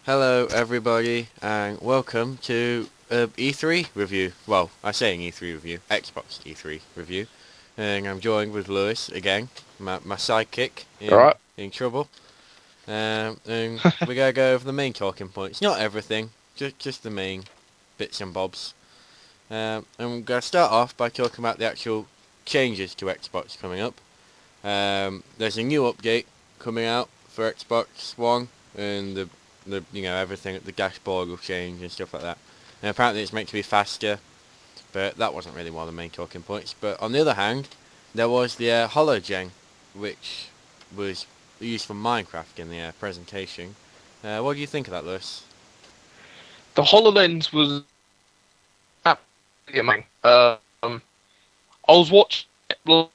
Hello, everybody, and welcome to E3 review. Well, I say an E3 review, Xbox E3 review, and I'm joined with Lewis again, my sidekick Alright. in trouble. And we're gonna go over the main talking points, not everything, just the main bits and bobs. And we're gonna start off by talking about the actual changes to Xbox coming up. There's a new update coming out for Xbox One, and the everything, the dashboard will change and stuff like that. And apparently it's meant to be faster, but that wasn't really one of the main talking points. But on the other hand, there was the HoloGen, which was used for Minecraft in the presentation. What do you think of that, Lewis? The HoloLens was absolutely amazing. I was watching it live.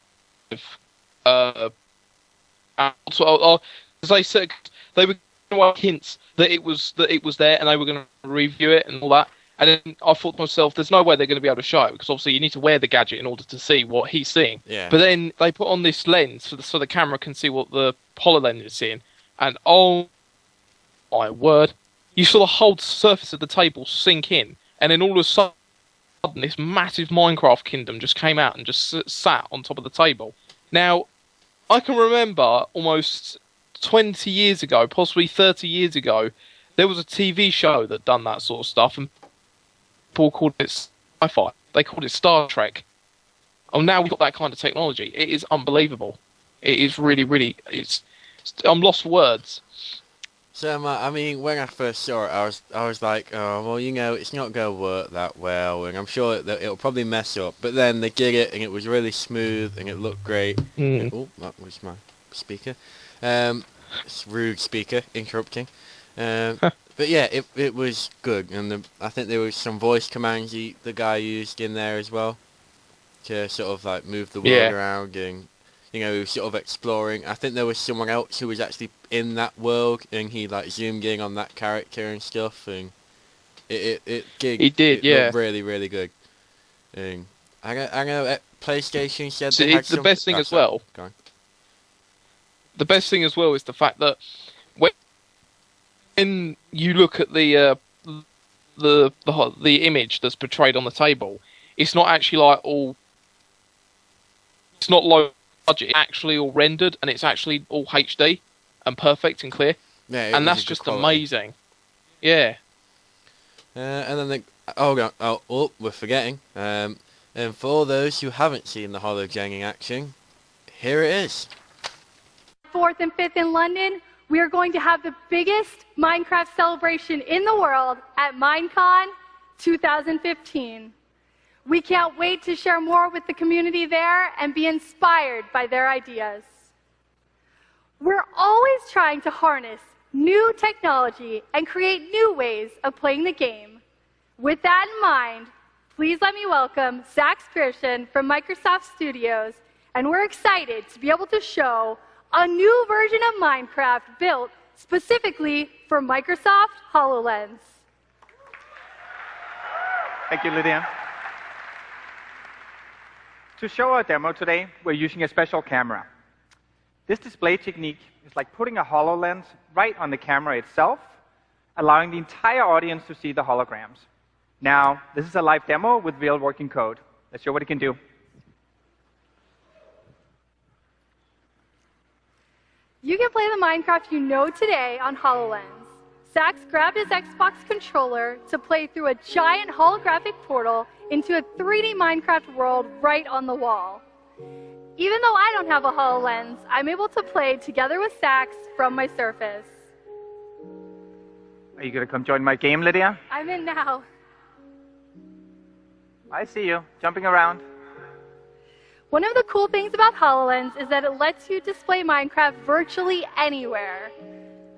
As they said, they were going to hints that it was there, and they were going to review it and all that. And then I thought to myself, there's no way they're going to be able to show it, because obviously you need to wear the gadget in order to see what he's seeing. Yeah. But then they put on this lens so the camera can see what the HoloLens is seeing. And oh my word, you saw the whole surface of the table sink in, and then all of a sudden this massive Minecraft kingdom just came out and just sat on top of the table. Now, I can remember almost 20 years ago, possibly 30 years ago, there was a TV show that done that sort of stuff, and people called it sci-fi. They called it Star Trek. Oh, now we've got that kind of technology. It is unbelievable. It is really, really. I'm lost for words. So, I mean, when I first saw it, I was like, oh, well, it's not going to work that well, and I'm sure that it'll probably mess up. But then they did it, and it was really smooth, and it looked great. Oh, that was my speaker. It's rude speaker, interrupting. But yeah, it was good, and I think there was some voice commands the guy used in there as well, to sort of like move the world around, and sort of exploring. I think there was someone else who was actually in that world, and he like zoomed in on that character and stuff, and it looked really, really good. And I know PlayStation said So they had it's the best thing as well. Go on. The best thing as well is the fact that when you look at the image that's portrayed on the table, it's not actually like all. It's not low budget. It's actually all rendered, and it's actually all HD and perfect and clear. Yeah, and that's just amazing. Yeah. And then we're forgetting. And for all those who haven't seen the HoloGen in action, here it is. 4th and 5th in London, we are going to have the biggest Minecraft celebration in the world at Minecon 2015. We can't wait to share more with the community there and be inspired by their ideas. We're always trying to harness new technology and create new ways of playing the game. With that in mind, please let me welcome Zach Pearson from Microsoft Studios, and we're excited to be able to show a new version of Minecraft built specifically for Microsoft HoloLens. Thank you, Lydia. To show our demo today, we're using a special camera. This display technique is like putting a HoloLens right on the camera itself, allowing the entire audience to see the holograms. Now, this is a live demo with real working code. Let's show what it can do. You can play the Minecraft you know today on HoloLens. Sax grabbed his Xbox controller to play through a giant holographic portal into a 3D Minecraft world right on the wall. Even though I don't have a HoloLens, I'm able to play together with Sax from my Surface. Are you going to come join my game, Lydia? I'm in now. I see you, jumping around. One of the cool things about HoloLens is that it lets you display Minecraft virtually anywhere.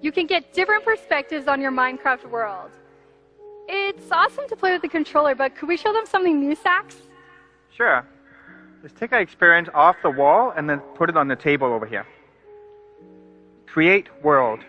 You can get different perspectives on your Minecraft world. It's awesome to play with the controller, but could we show them something new, Sax? Sure. Let's take our experience off the wall and then put it on the table over here. Create world.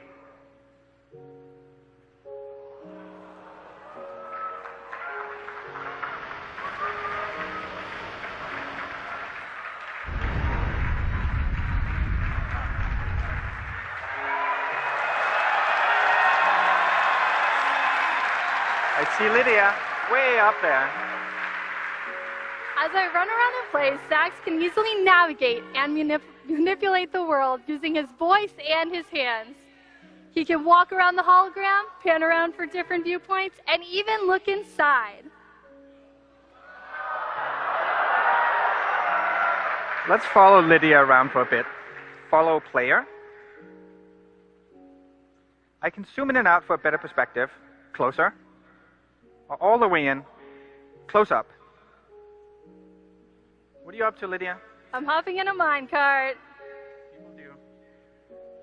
see Lydia way up there. As I run around the place, Sax can easily navigate and manipulate the world using his voice and his hands. He can walk around the hologram, pan around for different viewpoints, and even look inside. Let's follow Lydia around for a bit. Follow player. I can zoom in and out for a better perspective. Closer. Or all the way in. Close up. What are you up to, Lydia? I'm hopping in a minecart.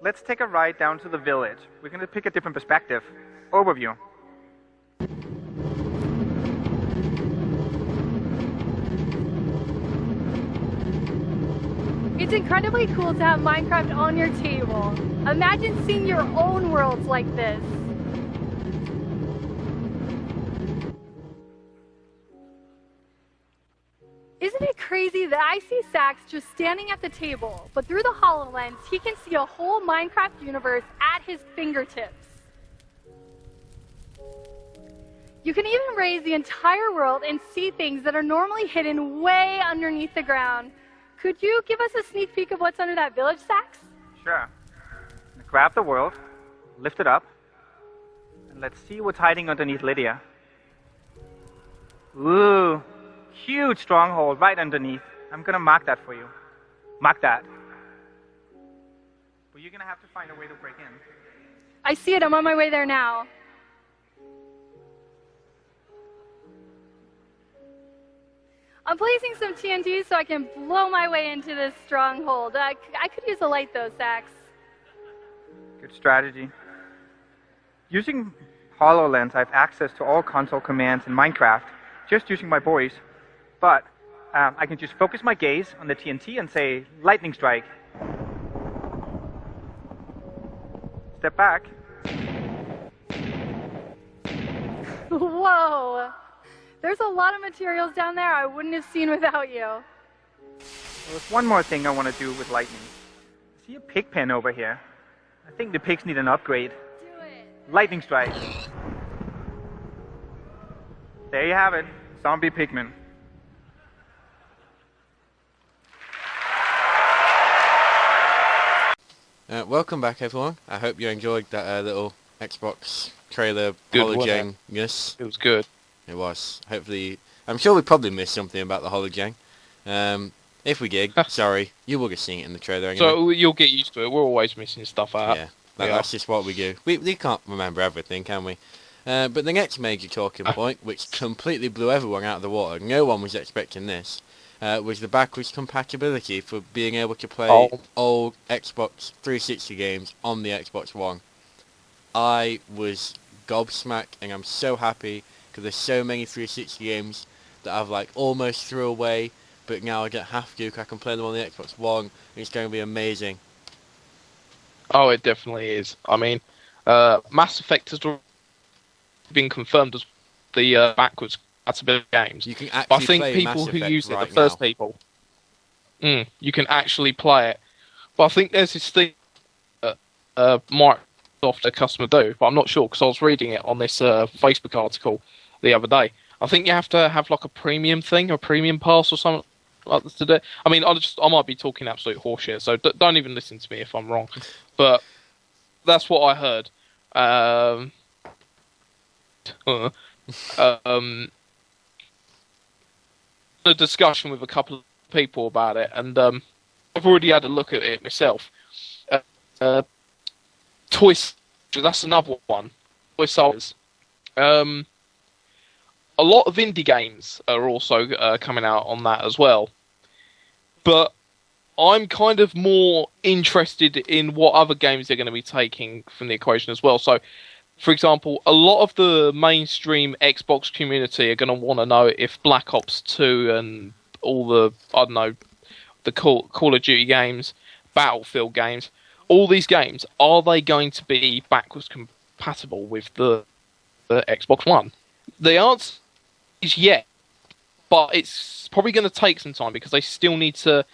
Let's take a ride down to the village. We're going to pick a different perspective. Overview. It's incredibly cool to have Minecraft on your table. Imagine seeing your own worlds like this. Isn't it crazy that I see Sax just standing at the table, but through the HoloLens, he can see a whole Minecraft universe at his fingertips. You can even raise the entire world and see things that are normally hidden way underneath the ground. Could you give us a sneak peek of what's under that village, Sax? Sure. Grab the world, lift it up, and let's see what's hiding underneath Lydia. Ooh, huge stronghold right underneath. I'm gonna mark that for you. Mark that. But you're gonna have to find a way to break in. I see it. I'm on my way there now. I'm placing some TNT so I can blow my way into this stronghold. I could use a light though, Sax. Good strategy. Using HoloLens, I have access to all console commands in Minecraft, just using my voice. But I can just focus my gaze on the TNT and say, lightning strike. Step back. Whoa! There's a lot of materials down there I wouldn't have seen without you. Well, there's one more thing I want to do with lightning. I see a pig pen over here. I think the pigs need an upgrade. Do it. Lightning strike. There you have it. Zombie pigmen. Welcome back, everyone. I hope you enjoyed that little Xbox trailer Good, hologen-ness. It was good. It was. Hopefully, I'm sure we probably missed something about the hologen. If we did, sorry, you will have seen it in the trailer anyway. So you'll get used to it. We're always missing stuff out. Yeah, that's just what we do. We can't remember everything, can we? But the next major talking point, which completely blew everyone out of the water, no one was expecting this, was the backwards compatibility for being able to play old Xbox 360 games on the Xbox One. I was gobsmacked, and I'm so happy because there's so many 360 games that I've like almost threw away, but now I don't have to. I can play them on the Xbox One, and it's going to be amazing. Oh, it definitely is. I mean, Mass Effect has been confirmed as the backwards compatibility games. You can actually I think play people Mass who Effect use it, right the first now. people, you can actually play it. But I think there's this thing that Microsoft, a customer, do, but I'm not sure because I was reading it on this Facebook article the other day. I think you have to have like a premium thing, a premium pass or something like this to do. I mean, I might be talking absolute horseshit, so don't even listen to me if I'm wrong. But that's what I heard. A discussion with a couple of people about it, and I've already had a look at it myself. Toys, that's another one. Toy Soldiers. A lot of indie games are also coming out on that as well. But I'm kind of more interested in what other games they're going to be taking from the equation as well. So, for example, a lot of the mainstream Xbox community are going to want to know if Black Ops 2 and all the, I don't know, the Call of Duty games, Battlefield games, all these games, are they going to be backwards compatible with the Xbox One? The answer is yes, but it's probably going to take some time because they still need to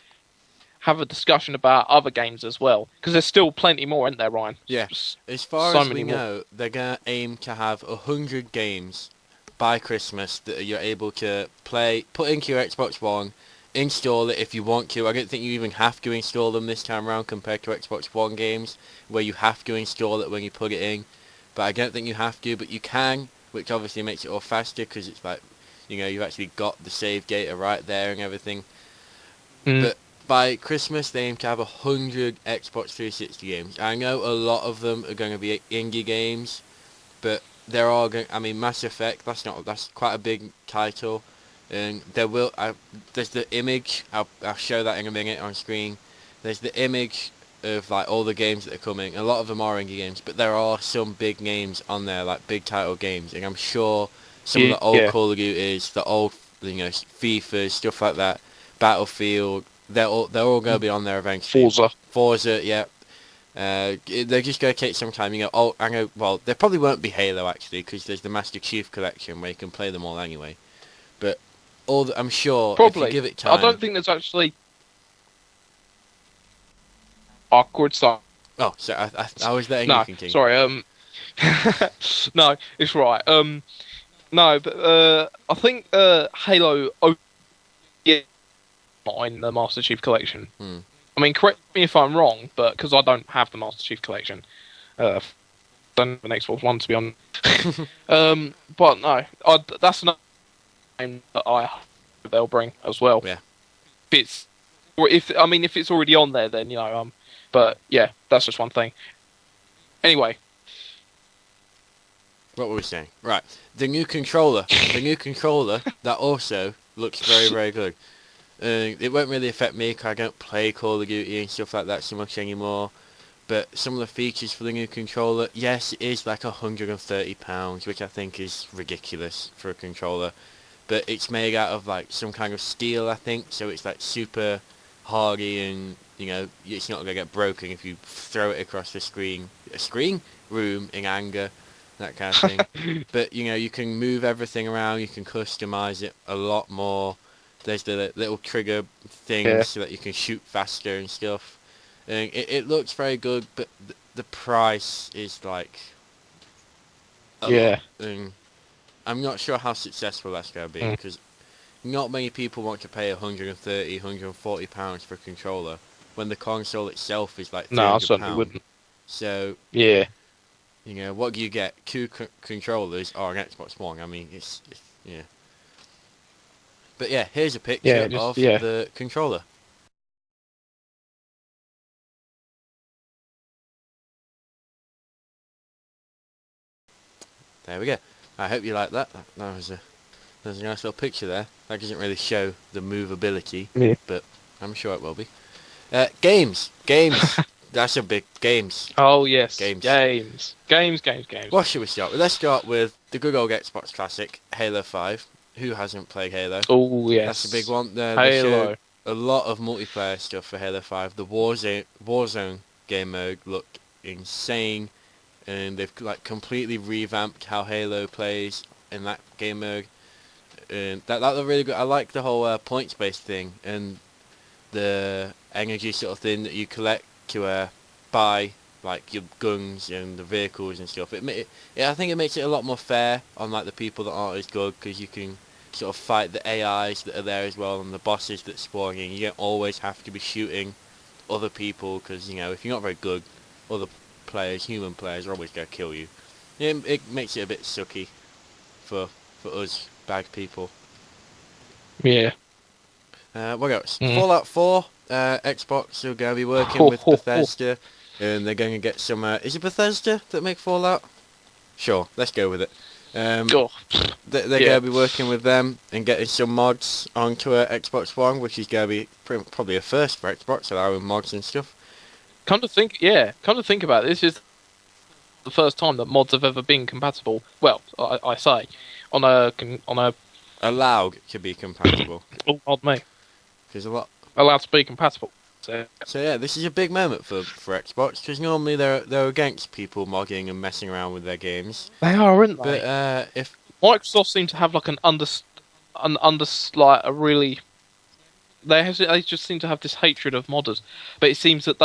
have a discussion about other games as well. Because there's still plenty more, isn't there, Ryan? Yeah. As far as we know, they're going to aim to have 100 games by Christmas that you're able to put into your Xbox One, install it if you want to. I don't think you even have to install them this time around compared to Xbox One games where you have to install it when you put it in. But I don't think you have to, but you can, which obviously makes it all faster because it's like, you've actually got the save data right there and everything. But by Christmas, they aim to have 100 Xbox 360 games. I know a lot of them are going to be indie games, but they're all going. I mean, Mass Effect. That's quite a big title, and there's the image. I'll show that in a minute on screen. There's the image of like all the games that are coming. A lot of them are indie games, but there are some big names on there, like big title games, and I'm sure some of the old Call of Duties, the old FIFA, stuff like that, Battlefield. They're all going to be on there eventually. Forza, yeah. They're just going to take some time. I know. Well, there probably won't be Halo actually, because there's the Master Chief Collection where you can play them all anyway. But I'm sure probably. If you give it time. I don't think there's actually awkward stuff. Oh, so I was letting you continue. Sorry. No, it's right. No, but I think Halo. Not in the Master Chief Collection. I mean, correct me if I'm wrong, but because I don't have the Master Chief Collection, don't have an Xbox One to be honest. But no, that's another game that I hope they'll bring as well. Yeah. If it's already on there, then but yeah, that's just one thing. Anyway, what were we saying? Right, the new controller. That also looks very, very good. It won't really affect me because I don't play Call of Duty and stuff like that so much anymore. But some of the features for the new controller, yes, it is like £130, which I think is ridiculous for a controller. But it's made out of like some kind of steel, I think, so it's like super hardy and it's not going to get broken if you throw it across a screen room in anger, that kind of thing. But you can move everything around, you can customize it a lot more. There's the little trigger things so that you can shoot faster and stuff. And it looks very good, but the price is like a lot. And I'm not sure how successful that's going to be because not many people want to pay £130, £140 for a controller when the console itself is like £300. No, I certainly wouldn't. So what do you get? Two controllers or an Xbox One? I mean, it's yeah. But yeah, here's a picture of the controller. There we go. I hope you like that. There's a nice little picture there. That doesn't really show the movability, but I'm sure it will be. Games. That's a big games. Oh yes, games. What should we start with? Let's start with the good old Xbox classic, Halo 5. Who hasn't played Halo? Oh yes, that's a big one. They Halo. showed a lot of multiplayer stuff for Halo 5. The Warzone game mode looked insane, and they've like completely revamped how Halo plays in that game mode. And that looked really good. I like the whole points-based thing and the energy sort of thing that you collect to buy like your guns and the vehicles and stuff. I think it makes it a lot more fair on like the people that aren't as good because you can sort of fight the AIs that are there as well and the bosses that spawn in. You don't always have to be shooting other people because if you're not very good, other players, human players, are always going to kill you. It makes it a bit sucky for us bad people. Yeah. What else? Fallout 4. Xbox are going to be working with Bethesda, and they're going to get some. Is it Bethesda that make Fallout? Sure, let's go with it. They're going to be working with them and getting some mods onto a Xbox One, which is going to be probably a first for Xbox, allowing mods and stuff. Come to think about it, this is the first time that mods have ever been compatible. Well, I say on a allowed to be compatible. Oh, pardon me. Because a lot allowed to be compatible. So yeah, this is a big moment for Xbox because normally they're against people modding and messing around with their games. They are, aren't they? But if Microsoft seem to have like they just seem to have this hatred of modders. But it seems that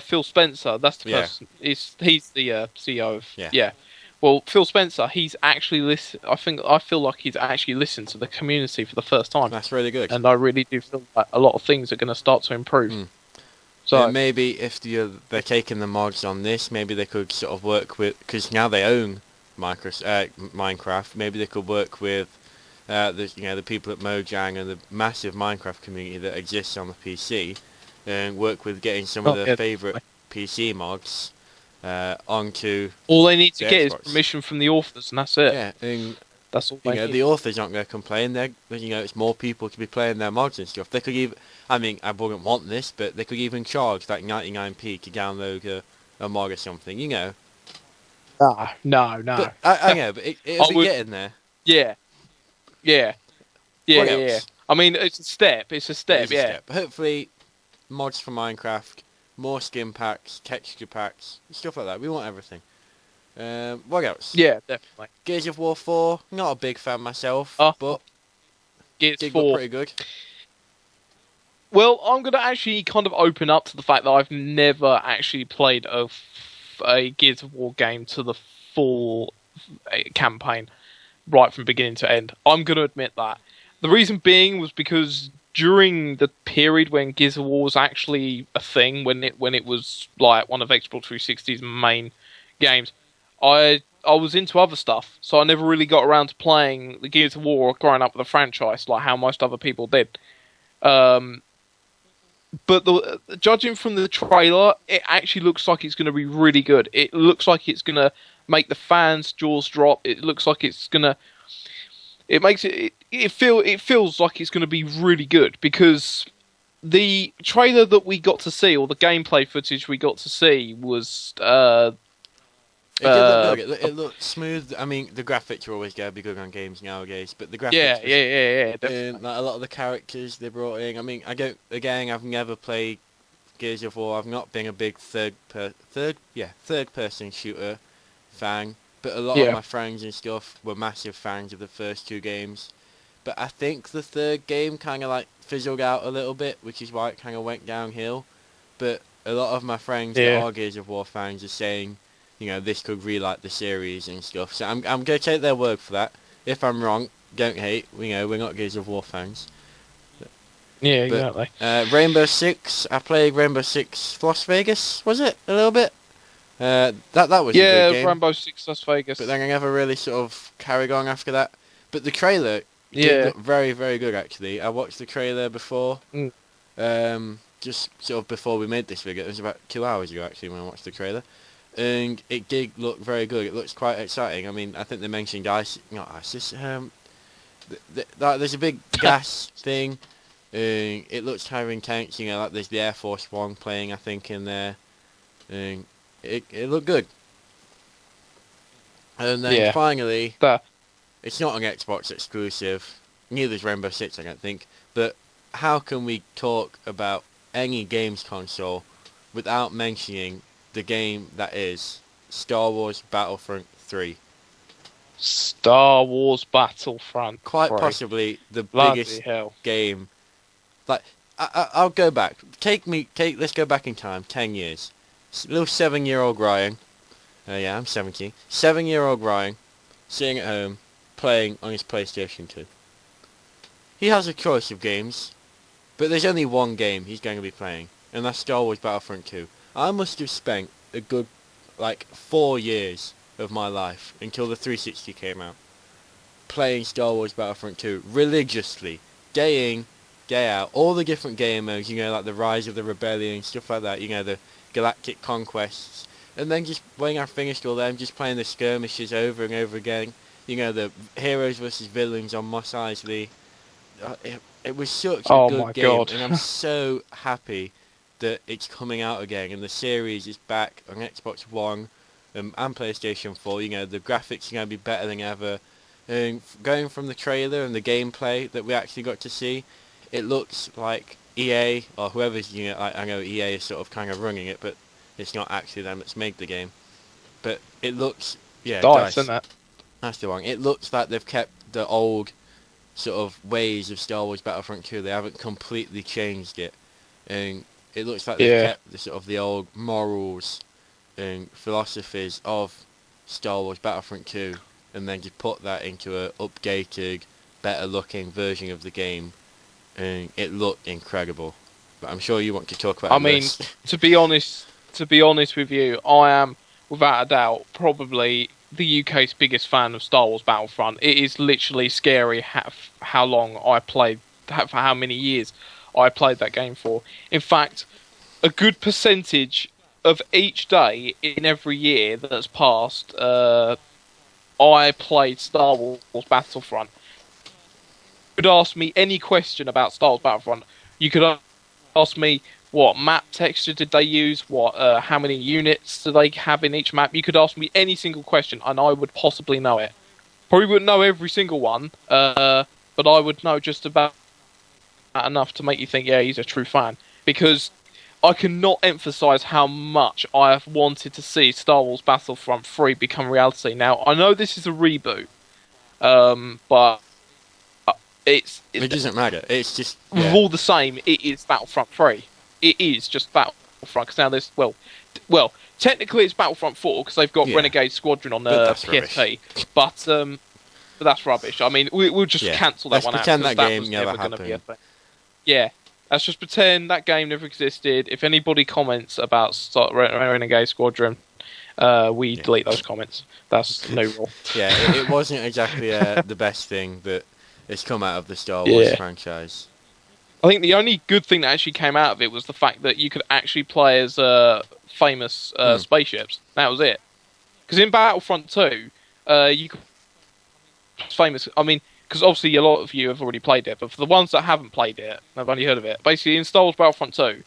Phil Spencer, that's the person, he's the CEO of Well, Phil Spencer, he's actually I feel like he's actually listened to the community for the first time, That's really good. and I really do feel like a lot of things are going to start to improve. Mm. So maybe if they're taking the mods on this, maybe they could sort of work with, because now they own Minecraft. Maybe they could work with the people at Mojang and the massive Minecraft community that exists on the PC, and work with getting some of their favourite PC mods onto. All they need to the get is Xbox. permission from the authors, and that's it. Yeah, and That's all they need. the authors aren't going to complain. It's more people to be playing their mods and stuff. They could even, I mean, I wouldn't want this, but they could even charge like 99p to download a mod or something. No. But I know, but it'll be getting there. Yeah. What Yeah. else? I mean, it's a step. It's a step. It is a Yeah. step. Hopefully, mods for Minecraft, more skin packs, texture packs, stuff like that. We want everything. What else? Yeah, definitely. Gears of War 4. Not a big fan myself, but Gears did 4. look pretty good. Well, I'm going to actually kind of open up to the fact that I've never actually played a Gears of War game to the full campaign, right from beginning to end. I'm going to admit that. The reason being was because during the period when Gears of War was actually a thing, when it was like one of Xbox 360's main games, I was into other stuff, so I never really got around to playing the Gears of War or growing up with the franchise like how most other people did. But judging from the trailer, it actually looks like it's going to be really good. It looks like it's going to make the fans' jaws drop. It looks like it's going to. It feels like it's going to be really good, because the trailer that we got to see, or the gameplay footage we got to see, was It did look good. It looked smooth. I mean, the graphics are always going to be good on games nowadays, but the graphics... Yeah. And like, a lot of the characters they brought in... I mean, I've never played Gears of War. I've not been a big third-person shooter fan, but a lot of my friends and stuff were massive fans of the first two games. But I think the third game kind of like fizzled out a little bit, which is why it kind of went downhill. But a lot of my friends that are Gears of War fans are saying, this could relight the series and stuff. So I'm going to take their word for that. If I'm wrong, don't hate. We're not Gears of War fans. Yeah, exactly. Rainbow Six. I played Rainbow Six Las Vegas. Was it a little bit? That was a good game. Rainbow Six Las Vegas. But then I never really sort of carried on after that. But the trailer did look very, very good actually. I watched the trailer before. Just sort of before we made this video. It was about 2 hours ago actually when I watched the trailer. And it did look very good. It looks quite exciting. I mean, I think they mentioned there's a big gas thing. It looks kind of intense. Like there's the Air Force One playing, I think, in there. And it looked good. And then finally, it's not an Xbox exclusive. Neither is Rainbow Six, I don't think. But how can we talk about any games console without mentioning the game that is Star Wars Battlefront 3? Star Wars Battlefront 3. Quite possibly the Bloody biggest hell. game. Like, I'll go back. Let's go back in time, 10 years. Little 7-year-old Ryan. Yeah, I'm 17. 7-year-old Ryan, sitting at home, playing on his PlayStation 2. He has a choice of games, but there's only one game he's going to be playing, and that's Star Wars Battlefront 2. I must have spent a good, 4 years of my life, until the 360 came out, playing Star Wars Battlefront 2 religiously, day in, day out, all the different game modes, like the Rise of the Rebellion, stuff like that, the Galactic Conquests, and then just when I finished all them, just playing the skirmishes over and over again, the heroes versus villains on Mos Eisley. It was such a good game, God. and I'm so happy that it's coming out again, and the series is back on Xbox One and PlayStation 4. The graphics are going to be better than ever. And going from the trailer and the gameplay that we actually got to see, it looks like EA, or whoever's, I know EA is sort of kind of running it, but it's not actually them that's made the game. But it looks, DICE, isn't it? That's the one. It looks like they've kept the old sort of ways of Star Wars Battlefront 2. They haven't completely changed it. And it looks like they've kept the sort of the old morals and philosophies of Star Wars Battlefront 2 and then just put that into a updated, better looking version of the game, and it looked incredible. But I'm sure you want to talk about I mean, this. to be honest with you, I am without a doubt probably the UK's biggest fan of Star Wars Battlefront. It is literally scary how long I played, for how many years I played that game for. In fact, a good percentage of each day in every year that's passed, I played Star Wars Battlefront. You could ask me any question about Star Wars Battlefront. You could ask me what map texture did they use, how many units do they have in each map. You could ask me any single question, and I would possibly know it. Probably wouldn't know every single one, but I would know just about enough to make you think, yeah, he's a true fan. Because I cannot emphasise how much I have wanted to see Star Wars Battlefront 3 become reality. Now, I know this is a reboot, but it doesn't matter. It's just all the same. It is Battlefront 3. It is just Battlefront. Because now there's well, technically it's Battlefront 4 because they've got Renegade Squadron on the PSP. But that's rubbish. I mean, we'll just cancel that one out. Let's pretend that game was never gonna be a happened. thing. Yeah. Let's just pretend that game never existed. If anybody comments about Renegade Squadron, we delete those comments. That's no rule. Yeah, it wasn't exactly the best thing that has come out of the Star Wars franchise. I think the only good thing that actually came out of it was the fact that you could actually play as famous spaceships. That was it. Because in Battlefront 2, you could famous. I mean, because obviously a lot of you have already played it, but for the ones that haven't played it, I've only heard of it. Basically, in Star Wars Battlefront 2,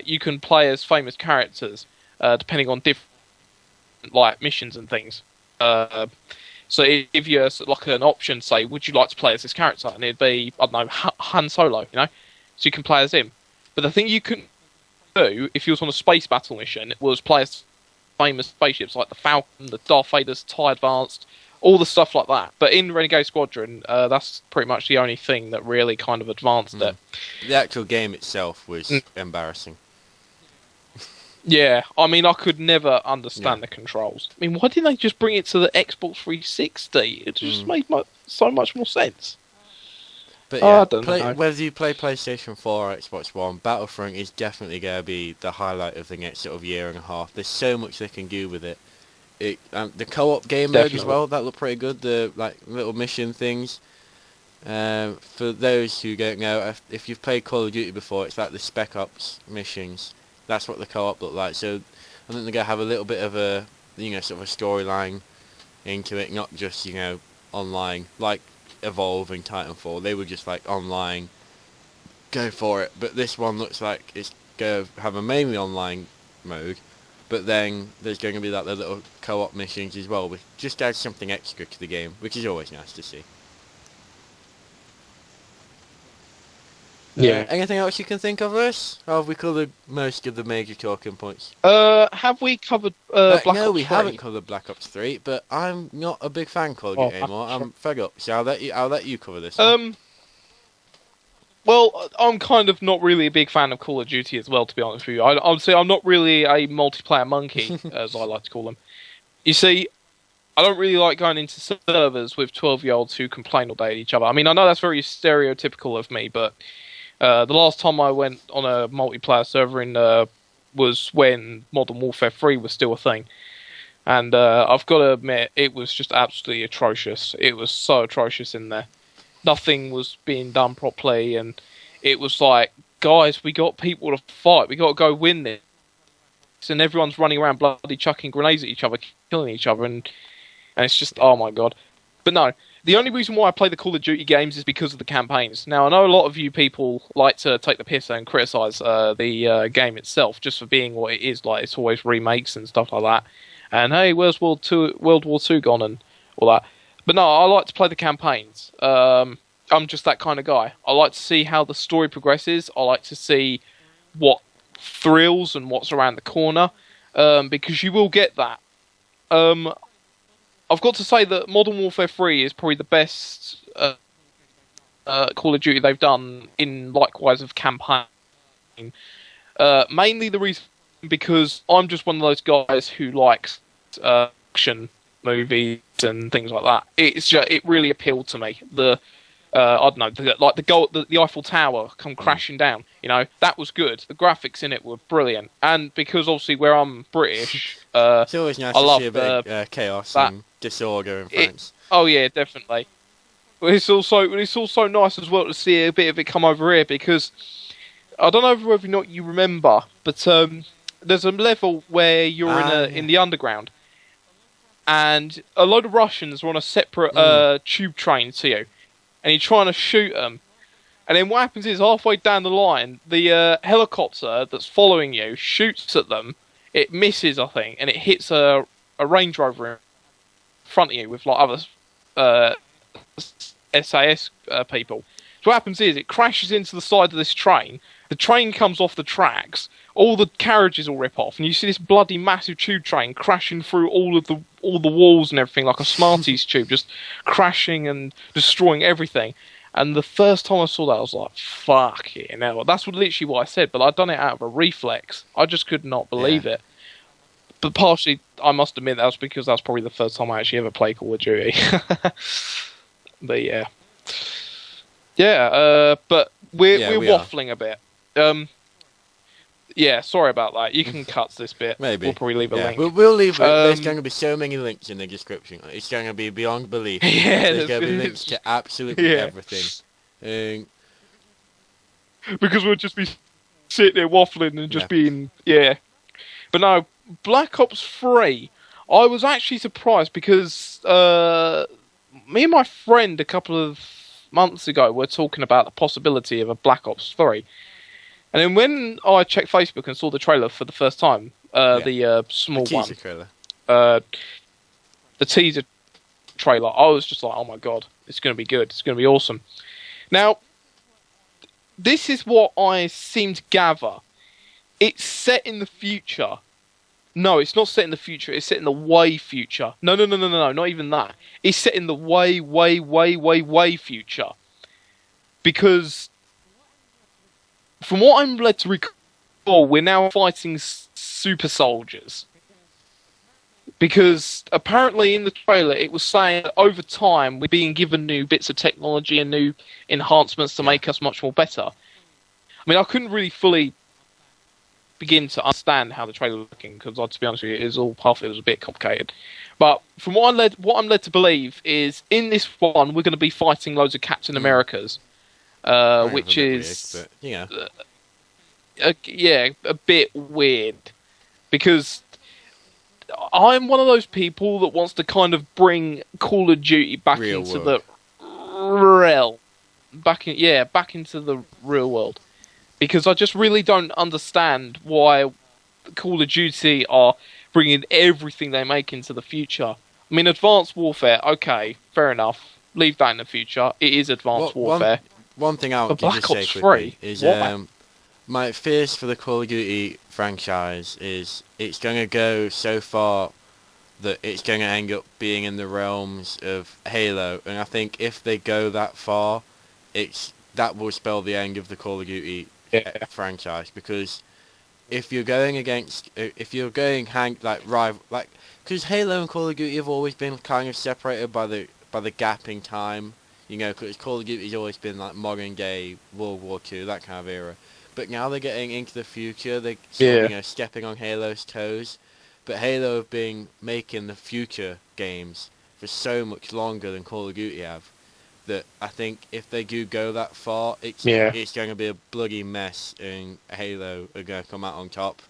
you can play as famous characters depending on different missions and things. So if you're like an option, say, would you like to play as this character? And it'd be, I don't know, Han Solo, you know? So you can play as him. But the thing you couldn't do, if you was on a space battle mission, was play as famous spaceships like the Falcon, the Darth Vader's TIE Advanced, all the stuff like that. But in Renegade Squadron, that's pretty much the only thing that really kind of advanced it. The actual game itself was embarrassing. Yeah, I mean, I could never understand the controls. I mean, why didn't they just bring it to the Xbox 360? It just made so much more sense. But I don't know. Whether you play PlayStation 4 or Xbox One, Battlefront is definitely going to be the highlight of the next sort of year and a half. There's so much they can do with it. The co-op game mode as well, that looked pretty good. The little mission things. For those who don't know, if you've played Call of Duty before, it's like the Spec Ops missions. That's what the co-op looked like. So I think they're going to have a little bit of a, sort of a storyline into it, not just, online, like Evolve and Titanfall. They were just like online, go for it. But this one looks like it's going to have a mainly online mode, but then there's going to be like the little co-op missions as well, which just adds something extra to the game, which is always nice to see. Yeah. Anything else you can think of, Lewis? Or have we covered most of the major talking points? Have we covered Black Ops 3? No, we haven't covered Black Ops 3, but I'm not a big fan of Call of Duty anymore. I'm fed up, so I'll let you cover this one. Well, I'm kind of not really a big fan of Call of Duty as well, to be honest with you. I'm not really a multiplayer monkey, as I like to call them. You see, I don't really like going into servers with 12-year-olds who complain all day at each other. I mean, I know that's very stereotypical of me, but the last time I went on a multiplayer server was when Modern Warfare 3 was still a thing. And I've got to admit, it was just absolutely atrocious. It was so atrocious in there. Nothing was being done properly, and it was like, guys, we got people to fight. We got to go win this. And everyone's running around bloody chucking grenades at each other, killing each other, and it's just, oh my god. But no, the only reason why I play the Call of Duty games is because of the campaigns. Now, I know a lot of you people like to take the piss and criticise the game itself just for being what it is. Like, it's always remakes and stuff like that. And hey, where's World War II gone and all that? But no, I like to play the campaigns. I'm just that kind of guy. I like to see how the story progresses. I like to see what thrills and what's around the corner, because you will get that. I've got to say that Modern Warfare 3 is probably the best Call of Duty they've done in likewise of campaign. Mainly the reason because I'm just one of those guys who likes action movies and things like that. It really appealed to me. I don't know, the Eiffel Tower come crashing down. That was good. The graphics in it were brilliant, and because obviously where I'm British, it's always nice I to love see a bit of chaos and disorder in France. Oh yeah, definitely. But it's also nice as well to see a bit of it come over here, because I don't know whether or not you remember, but there's a level where you're in the underground, and a load of Russians are on a separate tube train to you, and you're trying to shoot them. And then what happens is, halfway down the line, the helicopter that's following you shoots at them. It misses, I think, and it hits a Range Rover in front of you with other SAS people. So what happens is, it crashes into the side of this train. The train comes off the tracks. All the carriages will rip off, and you see this bloody massive tube train crashing through all the walls and everything, like a Smarties tube, just crashing and destroying everything. And the first time I saw that, I was like, fuck it. Now, that's literally what I said, but I'd done it out of a reflex. I just could not believe it. But partially, I must admit, that was because that was probably the first time I actually ever played Call of Duty. But yeah. Yeah, but we're waffling a bit. Yeah, sorry about that. You can cut this bit. Maybe. We'll probably leave a link. We'll leave it. There's going to be so many links in the description. It's going to be beyond belief. There's going to be links to absolutely everything. Because we'll just be sitting there waffling and just being... Yeah. But no, Black Ops 3, I was actually surprised because me and my friend a couple of months ago were talking about the possibility of a Black Ops 3. And then when I checked Facebook and saw the trailer for the first time, the small one, trailer. The teaser trailer, I was just like, oh my god, it's going to be good. It's going to be awesome. Now, this is what I seem to gather. It's set in the future. No, it's not set in the future. It's set in the way future. No, not even that. It's set in the way future. Because... from what I'm led to recall, we're now fighting super soldiers. Because apparently in the trailer it was saying that over time we're being given new bits of technology and new enhancements to make us much more better. I mean, I couldn't really fully begin to understand how the trailer was looking, because to be honest with you, it was a bit complicated. But from what I'm led to believe is, in this one we're going to be fighting loads of Captain Americas. Which is weird, but, a bit weird, because I'm one of those people that wants to kind of bring Call of Duty back into the realm, back into the real world, because I just really don't understand why Call of Duty are bringing everything they make into the future. I mean, Advanced Warfare, okay, fair enough, leave that in the future. It is Advanced Warfare. One thing I would just say quickly is my fears for the Call of Duty franchise is it's going to go so far that it's going to end up being in the realms of Halo, and I think if they go that far, that will spell the end of the Call of Duty franchise. Because if you're going because Halo and Call of Duty have always been kind of separated by the gap in time. Because Call of Duty's always been like modern day, World War II, that kind of era. But now they're getting into the future. They're stepping on Halo's toes. But Halo have been making the future games for so much longer than Call of Duty have, that I think if they do go that far, it's going to be a bloody mess, and Halo are going to come out on top,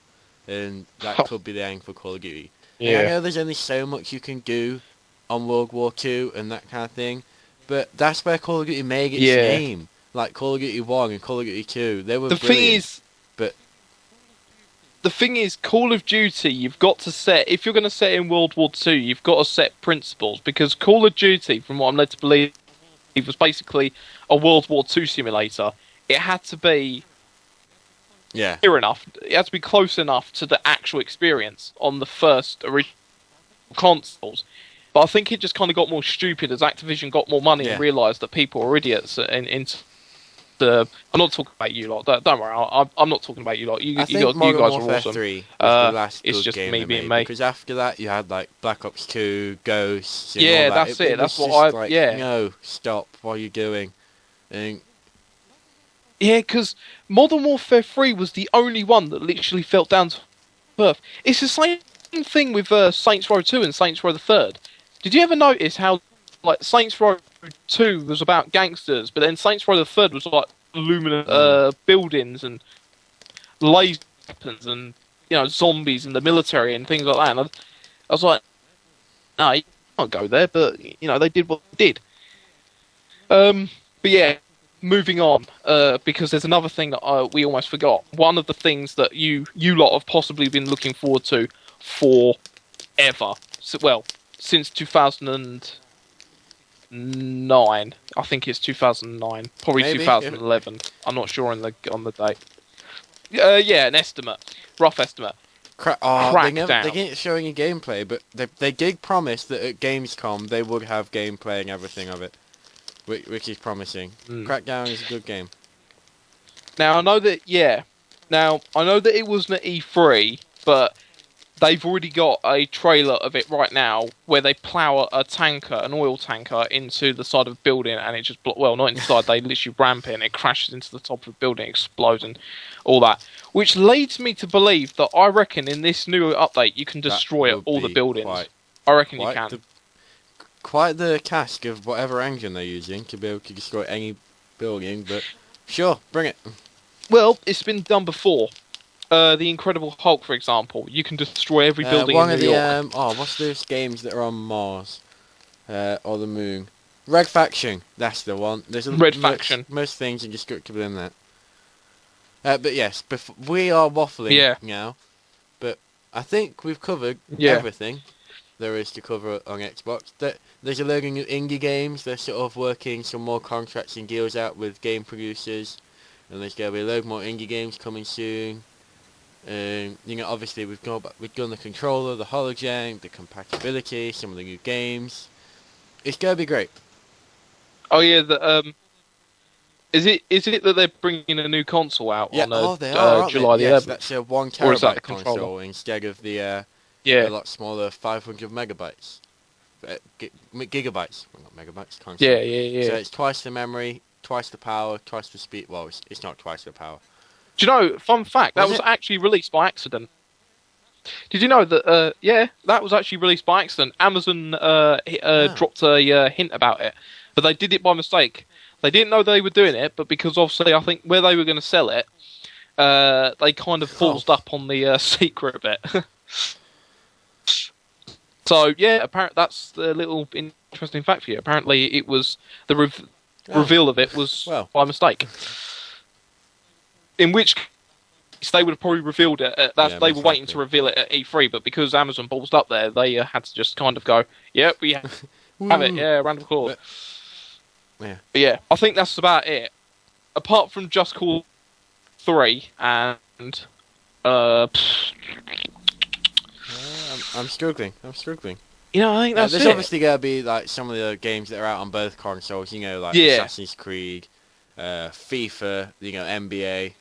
and that could be the end for Call of Duty. Yeah. And I know there's only so much you can do on World War II and that kind of thing. But that's where Call of Duty made its name. Like Call of Duty 1 and Call of Duty 2, they were brilliant. The thing is, Call of Duty, you've got to set... if you're going to set in World War II, you've got to set principles. Because Call of Duty, from what I'm led to believe, it was basically a World War II simulator. It had to be... near enough. It had to be close enough to the actual experience on the first original consoles. But I think it just kind of got more stupid as Activision got more money and realised that people were idiots. I'm not talking about you lot. Don't worry, I'm not talking about you lot. You I guys think Modern are Warfare awesome. 3 was the last it's good just game me they being made, me. because after that you had like Black Ops 2, Ghosts, and Yeah, all that. that's it. That's was what just I. like, Yeah. no, stop. What are you doing? And Yeah, because Modern Warfare 3 was the only one that literally felt down to earth. It's the same thing with Saints Row 2 and Saints Row the Third. Did you ever notice how, like, Saints Row 2 was about gangsters, but then Saints Row the Third was like luminous buildings and laser weapons and, you know, zombies and the military and things like that? And I was like, no, you can't go there, but, you know, they did what they did. But yeah, moving on, because there's another thing that we almost forgot. One of the things that you lot have possibly been looking forward to forever. So, well, since 2009. I think it's 2009. Probably Maybe. 2011. I'm not sure on the date. Yeah, an estimate. Rough estimate. they Crackdown. didn't show any gameplay, but they did promise that at Gamescom they would have gameplay and everything of it, which is promising. Crackdown is a good game. Now, I know that it wasn't at E3, but they've already got a trailer of it right now where they plow an oil tanker, into the side of a building, and it just, well, not inside, they literally ramp it and it crashes into the top of the building, explodes and all that. Which leads me to believe that I reckon in this new update you can destroy all the buildings. I reckon you can. Quite the task of whatever engine they're using to be able to destroy any building, but sure, bring it. Well, it's been done before. The Incredible Hulk, for example, you can destroy every building in New York. What's those games that are on Mars or the Moon? Red Faction, that's the one. There's Faction. Most things are destructible in that. But yes, we are waffling now, but I think we've covered everything there is to cover on Xbox. There's a load of new indie games. They're sort of working some more contracts and deals out with game producers, and there's going to be a load more indie games coming soon. Obviously we've done the controller, the hologen, the compatibility, some of the new games. It's going to be great. Oh yeah, is it that they're bringing a new console out on July the 11th? That's a 1 Or is that terabyte the controller? console instead of the a lot smaller 500 megabytes. Gigabytes, well, not megabytes. Console. Yeah. So it's twice the memory, twice the power, twice the speed. Well, it's not twice the power. Do you know, fun fact, that was actually released by accident. Did you know that, that was actually released by accident. Amazon dropped a hint about it, but they did it by mistake. They didn't know they were doing it, but because obviously I think where they were going to sell it, they kind of ballsed up on the secret bit. So, yeah, apparently that's a little interesting fact for you. Apparently it was, the reveal of it was by mistake. In which case, they would have probably revealed it. They were waiting to reveal it at E3, but because Amazon ballsed up there, they had to just kind of go, "Yep, we have it." Yeah, round of applause. But yeah, I think that's about it. Apart from Just Cause 3 and I'm struggling. You know, I think that's there's it. obviously going to be like some of the games that are out on both consoles. You know, like Assassin's Creed, FIFA. You know, NBA.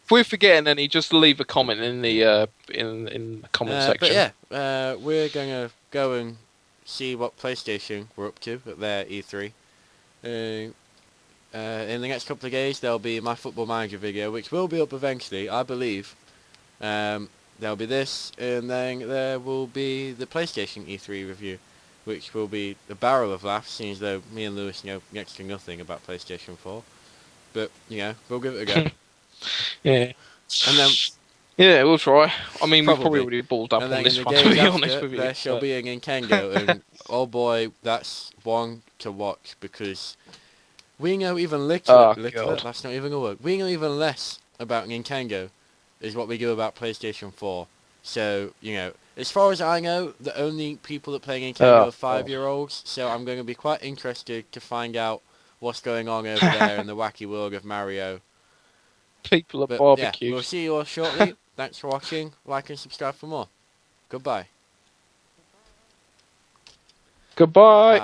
If we're forgetting any, just leave a comment in the in the comment section. But we're gonna go and see what PlayStation we're up to at their E3. In the next couple of days, there'll be my Football Manager video, which will be up eventually, I believe. There'll be this, and then there will be the PlayStation E3 review, which will be a barrel of laughs, seeing as though me and Lewis know next to nothing about PlayStation 4. But, we'll give it a go. Yeah. And then... Yeah, we'll try. I mean, we've probably already balled up on this one, to be honest with you. There shall be a Nintendo, and oh boy, that's one to watch, because we know even little, that's not even a word, we know even less about Nintendo is what we do about PlayStation 4. So, as far as I know, the only people that play Nintendo are 5-year-olds, so I'm going to be quite interested to find out what's going on over there in the wacky world of Mario. People at barbecues. Yeah, we'll see you all shortly. Thanks for watching. Like and subscribe for more. Goodbye. Goodbye.